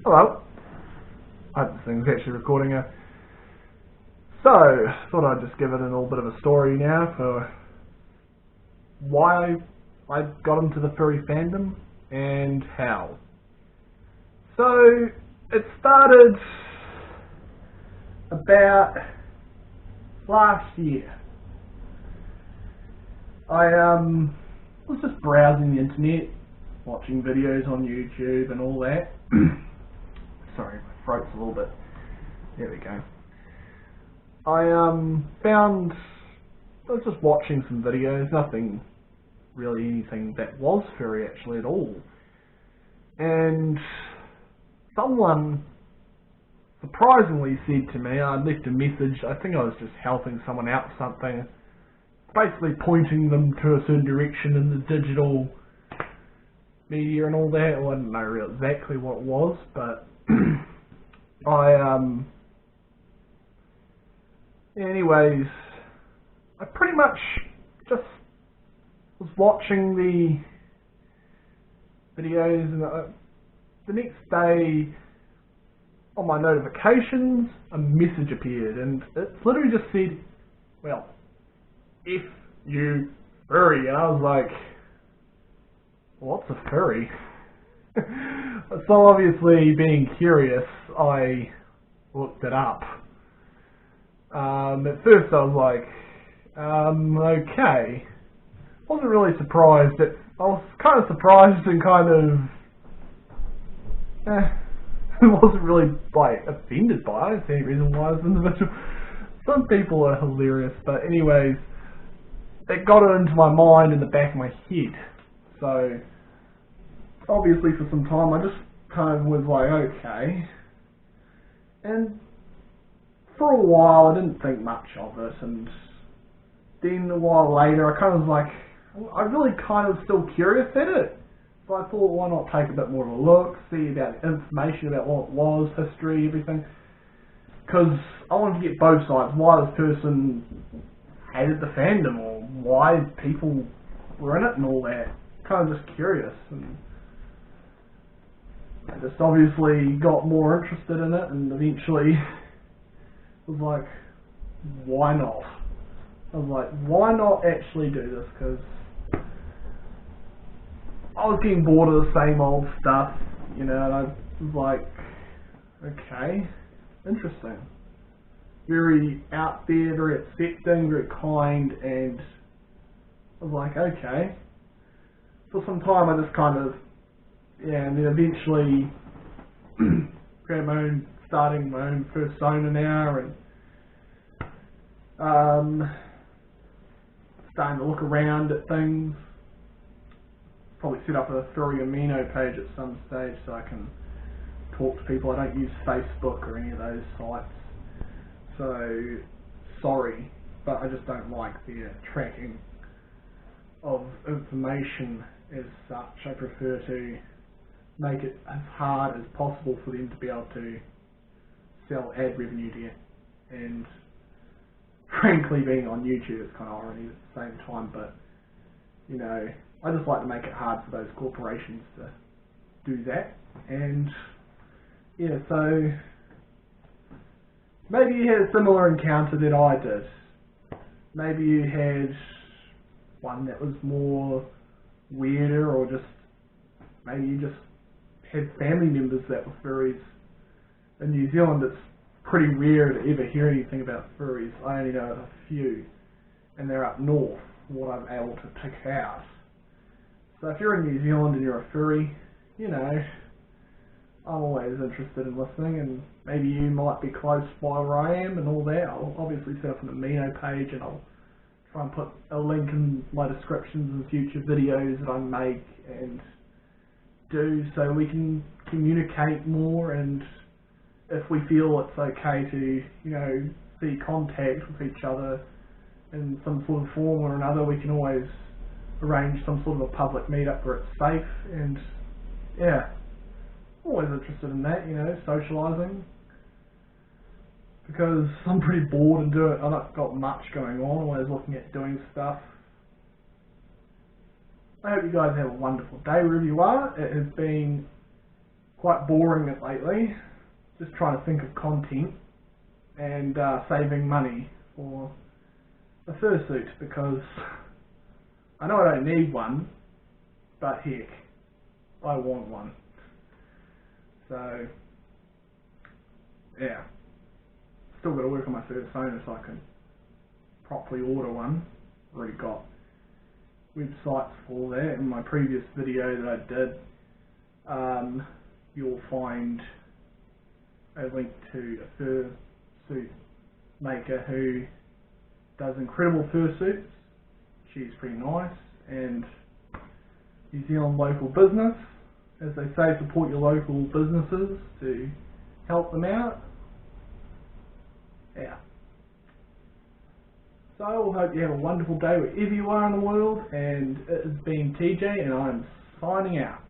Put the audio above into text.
Hello. I hope this thing's actually recording it. So, thought I'd just give it a little bit of a story now for why I got into the furry fandom and how. So, it started about last year. I was just browsing the internet, watching videos on YouTube and all that. Sorry, my throat's a little bit... There we go. I was just watching some videos, nothing really anything that was furry actually at all. And someone surprisingly said to me, I left a message, I think I was just helping someone out with something, basically pointing them to a certain direction in the digital media and all that. Well, I don't know really exactly what it was, but anyways, I pretty much just was watching the videos, and the next day on my notifications a message appeared, and it literally just said, well, if you furry, and I was like, what's a furry? So obviously, being curious, I looked it up. At first I was like, okay. Wasn't really surprised. I was kind of surprised and kind of, wasn't really, like, offended by it. I don't see any reason why this individual. Some people are hilarious, but anyways, it got it into my mind in the back of my head. So, obviously for some time I just kind of was like, okay. And for a while I didn't think much of it, and then a while later I kind of was like, I really kind of still curious at it. So I thought, why not take a bit more of a look, see about information about what it was, history, everything. Because I wanted to get both sides, why this person hated the fandom, or why people were in it and all that. Kind of just curious, and I just obviously got more interested in it, and eventually was like, why not? I was like, why not actually do this? Because I was getting bored of the same old stuff, you know, and I was like, okay, interesting. Very out there, very accepting, very kind, and I was like, okay. For some time I just kind of, yeah, and then eventually starting my own persona now, and starting to look around at things. Probably set up a furry amino page at some stage so I can talk to people. I don't use Facebook or any of those sites, so sorry, but I just don't like the tracking of information as such. I prefer to make it as hard as possible for them to be able to sell ad revenue to you, and frankly being on YouTube is kind of irony at the same time, but you know, I just like to make it hard for those corporations to do that. And yeah, so maybe you had a similar encounter that I did. Maybe you had one that was more weirder, or just maybe you just had family members that were furries. In New Zealand it's pretty rare to ever hear anything about furries. I only know a few, and they're up north, what I'm able to pick out. So if you're in New Zealand and you're a furry, you know, I'm always interested in listening, and maybe you might be close by where I am and all that. I'll obviously set up an amino page, and I'll try and put a link in my descriptions in future videos that I make and do, so we can communicate more, and if we feel it's okay to, you know, see contact with each other in some sort of form or another, we can always arrange some sort of a public meetup where it's safe. And yeah, always interested in that, you know, socialising, because I'm pretty bored and I've not got much going on, always looking at doing stuff. I hope you guys have a wonderful day wherever you are. It has been quite boring it lately. Just trying to think of content and saving money for a fursuit, because I know I don't need one, but heck, I want one. So yeah, still got to work on my fursona so I can properly order one. Already got websites for that. In my previous video that I did, you'll find a link to a fursuit maker who does incredible fursuits. She's pretty nice, and New Zealand local business. As they say, support your local businesses to help them out. Yeah. So I hope you have a wonderful day wherever you are in the world, and it has been TJ, and I'm signing out.